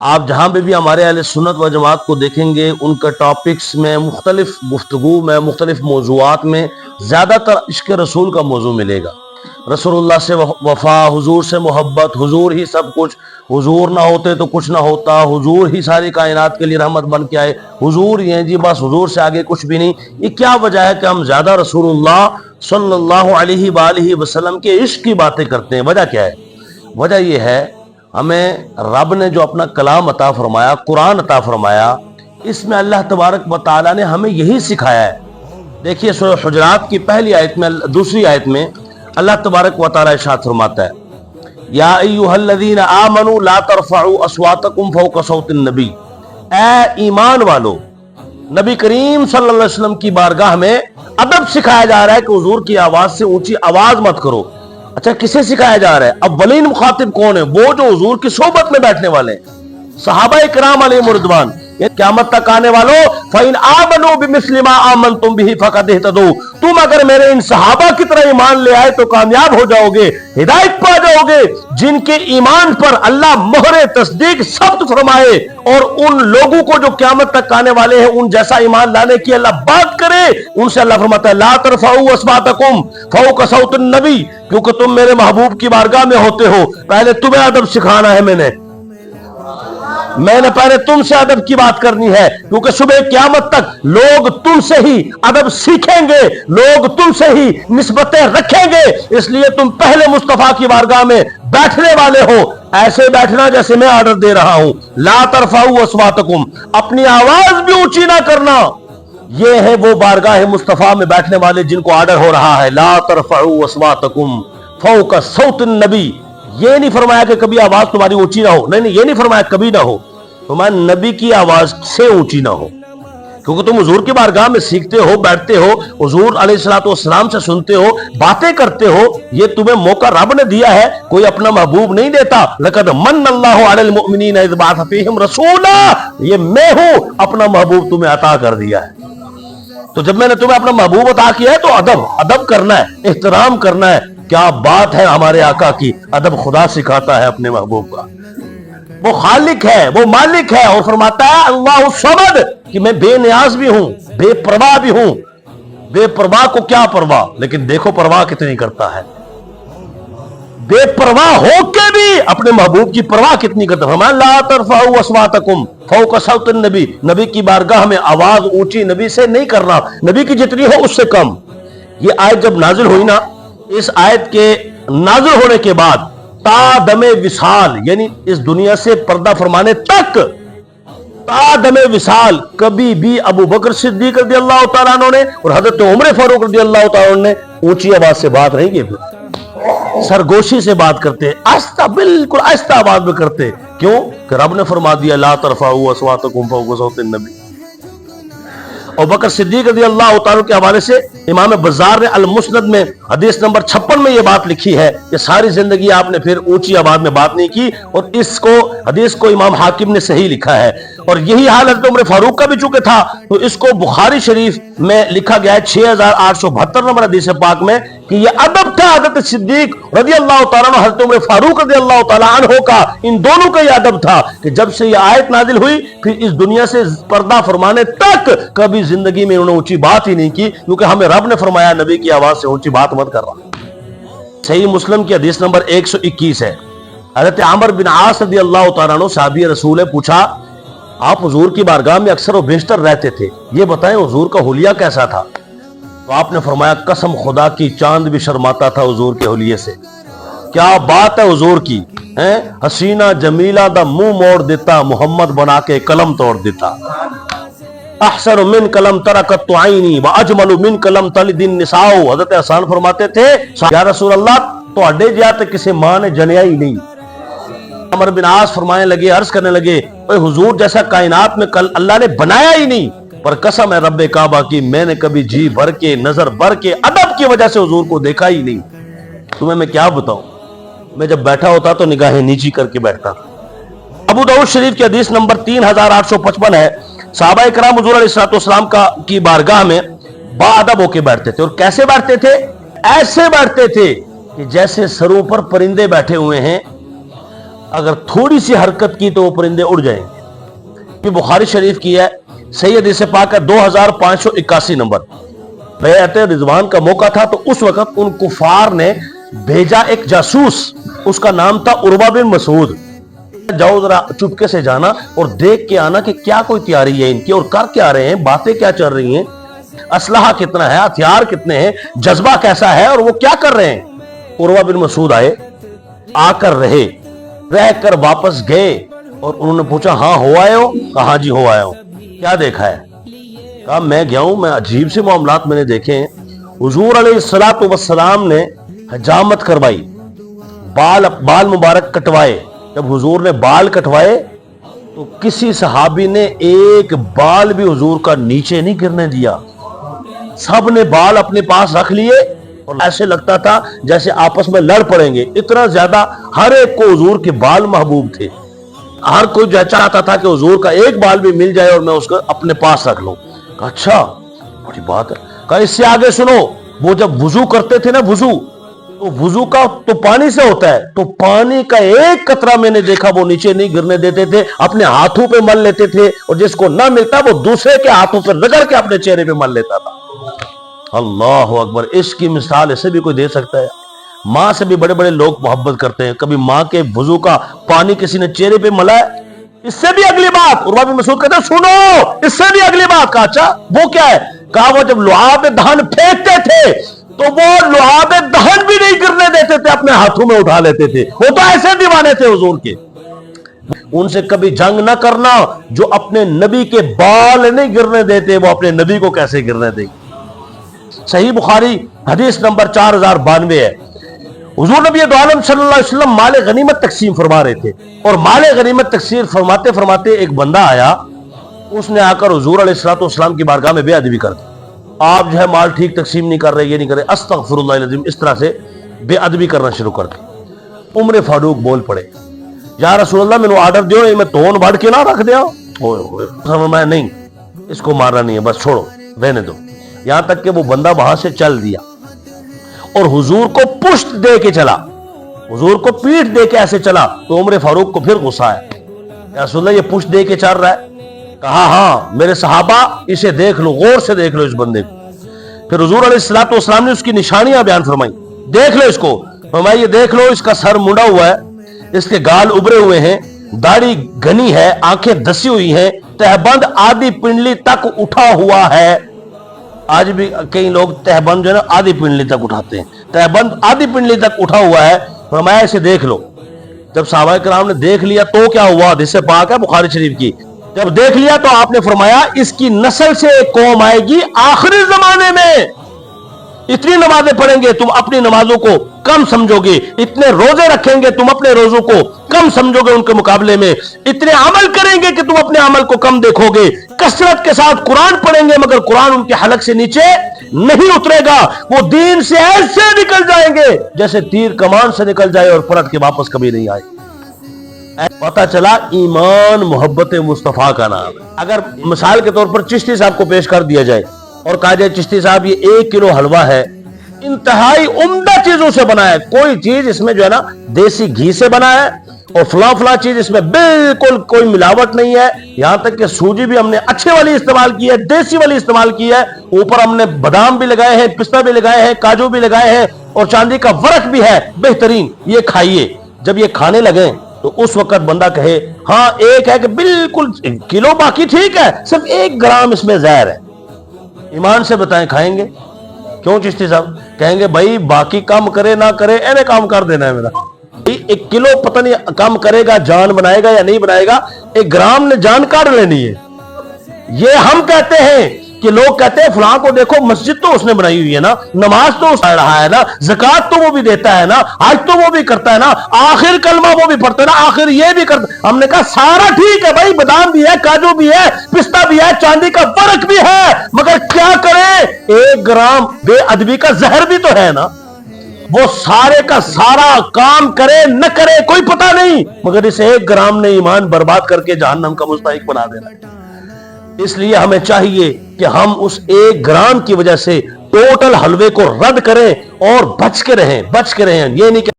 آپ جہاں پہ بھی ہمارے اہل سنت و جماعت کو دیکھیں گے، ان کا ٹاپکس میں مختلف گفتگو میں مختلف موضوعات میں زیادہ تر عشق رسول کا موضوع ملے گا۔ رسول اللہ سے وفا، حضور سے محبت، حضور ہی سب کچھ، حضور نہ ہوتے تو کچھ نہ ہوتا، حضور ہی ساری کائنات کے لیے رحمت بن کے آئے، حضور ہی ہیں جی، بس حضور سے آگے کچھ بھی نہیں۔ یہ کیا وجہ ہے کہ ہم زیادہ رسول اللہ صلی اللہ علیہ وآلہ وسلم کے عشق کی باتیں کرتے ہیں؟ وجہ کیا ہے؟ وجہ یہ ہے، ہمیں رب نے جو اپنا کلام عطا فرمایا، قرآن عطا فرمایا، اس میں اللہ تبارک و تعالیٰ نے ہمیں یہی سکھایا ہے۔ دیکھیے سورہ حجرات کی پہلی آیت میں، دوسری آیت میں اللہ تبارک و تعالیٰ ارشاد فرماتا ہے، یا ایھا الذین آمنوا لا ترفعوا اصواتکم فوق صوت النبی، اے ایمان والو، نبی کریم صلی اللہ علیہ وسلم کی بارگاہ میں ادب سکھایا جا رہا ہے کہ حضور کی آواز سے اونچی آواز مت کرو۔ اچھا، کسے سکھایا جا رہا ہے؟ اولین مخاطب کون ہے؟ وہ جو حضور کی صحبت میں بیٹھنے والے ہیں، صحابہ کرام علیہم رضوان۔ قیامت تک آنے والوں، فَإِنْ آمَنُوا بِمِثْلِ مَا آمَنْتُمْ بِهِ فَقَدْ اهْتَدَوْا، تم اگر میرے ان صحابہ کی طرح ایمان لے آئے تو کامیاب ہو جاؤ گے، ہدایت پا جاؤ گے، جن کے ایمان پر اللہ مہر تصدیق ثبت فرمائے، اور ان لوگوں کو جو قیامت تک آنے والے ہیں ان جیسا ایمان لانے کی اللہ بات کرے، ان سے اللہ فرماتا ہے لا ترفعوا اصواتکم فوق صوت النبی، کیونکہ تم میرے محبوب کی بارگاہ میں ہوتے ہو، پہلے تمہیں ادب سکھانا ہے، میں نے پہلے تم سے ادب کی بات کرنی ہے، کیونکہ صبح قیامت تک لوگ تم سے ہی ادب سیکھیں گے، لوگ تم سے ہی نسبتیں رکھیں گے، اس لیے تم پہلے مصطفیٰ کی بارگاہ میں بیٹھنے والے ہو، ایسے بیٹھنا جیسے میں آرڈر دے رہا ہوں۔ لا ترفعوا اصواتکم، اپنی آواز بھی اونچی نہ کرنا۔ یہ ہے وہ بارگاہ مصطفیٰ میں بیٹھنے والے جن کو آرڈر ہو رہا ہے لا ترفعوا اصواتکم فوق صوت النبی۔ یہ نہیں فرمایا کہ کبھی آواز تمہاری اونچی نہ ہو، نہیں، یہ نہیں فرمایا کبھی نہ ہو، فرمایا نبی کی آواز سے اونچی نہ ہو، کیونکہ تم حضور کی بارگاہ میں سیکھتے ہو، بیٹھتے ہو، حضور علیہ الصلوۃ والسلام سے سنتے ہو، باتیں کرتے ہو، یہ تمہیں موقع رب نے دیا ہے، کوئی اپنا محبوب نہیں دیتا۔ لقد من اللہ علی المؤمنین اذ بعث فیہم رسولا، یہ میں ہوں، اپنا محبوب تمہیں عطا کر دیا ہے۔ تو جب میں نے تمہیں اپنا محبوب عطا کیا ہے تو ادب کرنا ہے، احترام کرنا ہے۔ کیا بات ہے ہمارے آقا کی، ادب خدا سکھاتا ہے اپنے محبوب کا۔ وہ خالق ہے، وہ مالک ہے، اور فرماتا ہے اللہ الصمد، کہ میں بے نیاز بھی ہوں، بے پرواہ بھی ہوں۔ بے پرواہ کو کیا پرواہ، لیکن دیکھو پرواہ کتنی کرتا ہے، بے پرواہ ہو کے بھی اپنے محبوب کی پرواہ کتنی کرتا ہے۔ فرمایا لا ترفعوا اصواتکم فوق صوت النبی، نبی کی بارگاہ میں آواز اونچی نبی سے نہیں کرنا، نبی کی جتنی ہو اس سے کم۔ یہ آیت جب نازل ہوئی نا، اس آیت کے نازل ہونے کے بعد تا دم وصال، یعنی اس دنیا سے پردہ فرمانے تک، تا دم وصال کبھی بھی ابو بکر صدیق رضی اللہ تعالیٰ عنہ نے اور حضرت عمر فاروق رضی اللہ تعالیٰ عنہ نے اونچی آواز سے بات نہیں کی، سرگوشی سے بات کرتے، آہستہ، بالکل آہستہ آواز میں کرتے۔ کیوں؟ کہ رب نے فرما دیا لا ترفعوا اصواتکم فوق صوت النبی۔ اور بکر صدیق رضی اللہ تعالیٰ کے حوالے سے امام بزار نے المسند میں حدیث نمبر 56 میں یہ بات لکھی ہے کہ ساری زندگی آپ نے پھر اونچی آواز میں بات نہیں کی، اور اس کو حدیث کو امام حاکم نے صحیح لکھا ہے۔ اور یہی حال حضرت عمر فاروق کا بھی چونکہ تھا، تو اس کو بخاری شریف میں لکھا گیا ہے 6872 نمبر حدیث پاک میں کہ یہ ادب تھا حضرت صدیق رضی اللہ تعالیٰ عنہ، حضرت عمر فاروق رضی اللہ تعالیٰ عنہ کا، ان دونوں کا یہ ادب تھا کہ جب سے یہ آیت نازل ہوئی پھر اس دنیا سے پردہ فرمانے تک کبھی زندگی میں انہوں نے اونچی بات ہی نہیں کی، کیونکہ ہمیں رب نے فرمایا نبی کی آواز سے اونچی بات مت کر رہا۔ صحیح مسلم کی حدیث نمبر 121 ہے، حضرت عمر بن عاص رضی اللہ تعالیٰ عنہ صحابی رسول نے پوچھا آپ حضور کی بارگاہ میں اکثر و بیشتر رہتے تھے، یہ بتائیں حضور کا حلیہ کیسا تھا؟ تو آپ نے فرمایا قسم خدا کی چاند بھی شرماتا تھا حضور کے حلیے سے۔ کیا بات ہے حضور کی، حسینہ جمیلہ دا منہ موڑ دیتا، محمد بنا کے قلم توڑ دیتا۔ احسن من قلم ترکت عینی واجمل من قلم تلد النساء، حضرت حسان فرماتے تھے یا رسول اللہ تواڈے جیا تے کسی ماں نے جنیا ہی نہیں۔ عمر بن عاص فرمانے لگے، عرض کرنے لگے اے حضور جیسا کائنات میں کل اللہ نے بنایا ہی نہیں، پر قسم ہے رب کعبہ کی میں نے کبھی جی بھر کے، نظر بھر کے، ادب کی وجہ سے حضور کو دیکھا ہی نہیں۔ تمہیں میں کیا بتاؤں، میں جب بیٹھا ہوتا تو نگاہیں نیچی کر کے بیٹھتا تھا۔ ابو داؤد شریف کی حدیث نمبر 3855 ہے، صحابہ کرام حضور علیہ الصلوۃ والسلام کی بارگاہ میں با ادب ہو کے بیٹھتے تھے، اور کیسے بیٹھتے تھے؟ ایسے بیٹھتے تھے کہ جیسے سروں پر پرندے بیٹھے ہوئے ہیں، اگر تھوڑی سی حرکت کی تو وہ پرندے اڑ جائیں گے. یہ بخاری شریف کی ہے, صحیح حدیث پاک ہے 2581 نمبر. بیعت رضوان کا موقع تھا تو اس وقت ان کفار نے بھیجا ایک جاسوس, اس کا نام تھا عروہ بن مسعود. جاؤ ذرا چپکے سے جانا اور دیکھ کے آنا کہ کیا کوئی تیاری ہے ان کی اور کر کیا رہے ہیں, باتیں کیا چل رہی ہیں, اسلحہ کتنا ہے, ہتھیار کتنے ہیں, جذبہ کیسا ہے اور وہ کیا کر رہے ہیں. عروہ بن مسعود آئے, آ کر رہ کر واپس گئے اور انہوں نے پوچھا ہاں ہو آئے ہو؟ کہا ہاں جی ہو آئے ہو. کیا دیکھا ہے؟ کہا میں گیا ہوں, میں عجیب سے معاملات میں نے دیکھے ہیں. حضور علیہ الصلوۃ والسلام نے حجامت کروائی, بال مبارک کٹوائے. جب حضور نے بال کٹوائے تو کسی صحابی نے ایک بال بھی حضور کا نیچے نہیں گرنے دیا. سب نے بال اپنے پاس رکھ لیے اور ایسے لگتا تھا جیسے آپس میں لڑ پڑیں گے, اتنا زیادہ ہر ایک کو حضور کے بال محبوب تھے. ہر کوئی چاہتا تھا کہ حضور کا ایک بال بھی مل جائے اور میں اس کو اپنے پاس رکھ لوں. کہا اچھا بڑی بات ہے. کہا اس سے آگے سنو, وہ جب وضو کرتے تھے نا, وضو کا تو پانی سے ہوتا ہے, تو پانی کا ایک قطرہ میں نے دیکھا وہ نیچے نہیں گرنے دیتے تھے, اپنے ہاتھوں پہ مل لیتے تھے اور جس کو نہ ملتا وہ دوسرے کے ہاتھوں پہ رگڑ کے اپنے چہرے پہ مل لیتا تھا. اللہ اکبر. اس کی مثال اسے بھی کوئی دے سکتا ہے؟ ماں سے بھی بڑے بڑے لوگ محبت کرتے ہیں, کبھی ماں کے وضو کا پانی کسی نے چہرے پہ ملا ہے؟ اس سے بھی اگلی بات عروہ بن مسعود کہتے ہیں سنو, اس سے بھی اگلی بات. کہا اچھا وہ کیا ہے؟ کہا وہ جب لعاب دہن پھینکتے تھے تو وہ لعاب دہن بھی نہیں گرنے دیتے تھے, اپنے ہاتھوں میں اٹھا لیتے تھے. وہ تو ایسے دیوانے تھے حضور کے. ان سے کبھی جنگ نہ کرنا, جو اپنے نبی کے بال نہیں گرنے دیتے وہ اپنے نبی کو کیسے گرنے دیں. صحیح بخاری حدیث نمبر 4092 ہے. حضور نبی دو عالم صلی اللہ علیہ وسلم مال غنیمت تقسیم فرما رہے تھے اور مال غنیمت تقسیم فرماتے فرماتے ایک بندہ آیا, اس نے آ کر حضور علیہ الصلوۃ والسلام کی بارگاہ میں بے ادبی کر دی. آپ جو ہے مال ٹھیک تقسیم نہیں کر رہے, یہ نہیں کر رہے, استغفر اللہ العظیم, اس طرح سے بے ادبی کرنا شروع کر دی. عمر فاروق بول پڑے, یا رسول اللہ میں آرڈر دیو, میں تون بڑھ کے نہ رکھ دیا. میں نہیں, اس کو مارنا نہیں ہے, بس چھوڑو رہنے دو. یہاں تک کہ وہ بندہ وہاں سے چل دیا اور حضور کو پشت دے کے چلا, حضور کو پیٹھ دے کے ایسے چلا. تو عمر فاروق کو پھر غصہ آیا, یا رسول اللہ یہ پشت دے کے چل رہا ہے؟ کہا ہاں میرے صحابہ اسے دیکھ لو, غور سے دیکھ لو اس بندے کو. پھر حضور علیہ الصلوۃ والسلام نے اس کی نشانیاں بیان فرمائی, دیکھ لو اس کو. فرمایا یہ دیکھ لو, اس کا سر منڈا ہوا ہے, اس کے گال ابھرے ہوئے ہیں, داڑھی گھنی ہے, آنکھیں دسی ہوئی ہیں, تہبند آدھی پنڈلی تک اٹھا ہوا ہے. آج بھی کئی لوگ تہبند جو ہے نا آدھی پنڈلی تک اٹھاتے ہیں, تہبند آدھی پنڈلی تک اٹھا ہوا ہے. فرمایا اسے دیکھ لو. جب صحابہ کرام نے دیکھ لیا تو کیا ہوا؟ حدیث پاک ہے بخاری شریف کی. جب دیکھ لیا تو آپ نے فرمایا اس کی نسل سے ایک قوم آئے گی آخری زمانے میں, اتنی نمازیں پڑھیں گے تم اپنی نمازوں کو کم سمجھو گے, اتنے روزے رکھیں گے تم اپنے روزوں کو کم سمجھو گے ان کے مقابلے میں, اتنے عمل کریں گے کہ تم اپنے عمل کو کم دیکھو گے, کثرت کے ساتھ قرآن پڑھیں گے مگر قرآن ان کے حلق سے نیچے نہیں اترے گا, وہ دین سے ایسے نکل جائیں گے جیسے تیر کمان سے نکل جائے اور پلٹ کے واپس کبھی نہیں آئے. پتا چلا ایمان محبت مصطفیٰ کا نام ہے. اگر مثال کے طور پر چشتی صاحب کو پیش کر دیا جائے اور کہا جائے چشتی صاحب یہ 1 کلو حلوہ ہے, انتہائی عمدہ چیزوں سے بنا ہے, کوئی چیز اس میں جو ہے نا دیسی گھی سے بنا ہے اور فلاں چیز اس میں بالکل کوئی ملاوٹ نہیں ہے, یہاں تک کہ سوجی بھی ہم نے اچھے والی استعمال کی ہے, دیسی والی استعمال کی ہے, اوپر ہم نے بادام بھی لگائے ہیں, پستہ بھی لگائے ہیں, کاجو بھی لگائے ہیں اور چاندی کا ورق بھی ہے بہترین, یہ کھائیے. جب یہ کھانے لگے تو اس وقت بندہ کہے ہاں ایک ہے کہ بالکل کلو, باقی ٹھیک ہے, صرف 1 گرام اس میں زہر ہے. ایمان سے بتائیں کھائیں گے؟ کیوں چشتی صاحب؟ کہیں گے بھائی باقی کام کرے نہ کرے اینے کام کر دینا ہے میرا. 1 کلو پتہ نہیں کام کرے گا, جان بنائے گا یا نہیں بنائے گا, 1 گرام نے جان کاٹ لینی ہے. یہ ہم کہتے ہیں کہ لوگ کہتے ہیں فلاں کو دیکھو مسجد تو اس نے بنائی ہوئی ہے نا, نماز تو اس پڑھ رہا ہے نا, زکوٰۃ تو وہ بھی دیتا ہے نا, حج تو وہ بھی کرتا ہے نا, آخر کلمہ وہ بھی پڑھتا ہے نا, آخر یہ بھی کرتا. ہم نے کہا سارا ٹھیک ہے بھائی, بادام بھی ہے, کاجو بھی ہے, پستہ بھی ہے, چاندی کا ورق بھی ہے, مگر کیا کرے 1 گرام بے ادبی کا زہر بھی تو ہے نا. وہ سارے کا سارا کام کرے نہ کرے کوئی پتہ نہیں, مگر اس 1 گرام نے ایمان برباد کر کے جہنم کا مستحق بنا دینا ہے. اس لیے ہمیں چاہیے کہ ہم اس 1 گرام کی وجہ سے ٹوٹل حلوے کو رد کریں اور بچ کے رہیں. یہ نہیں کہ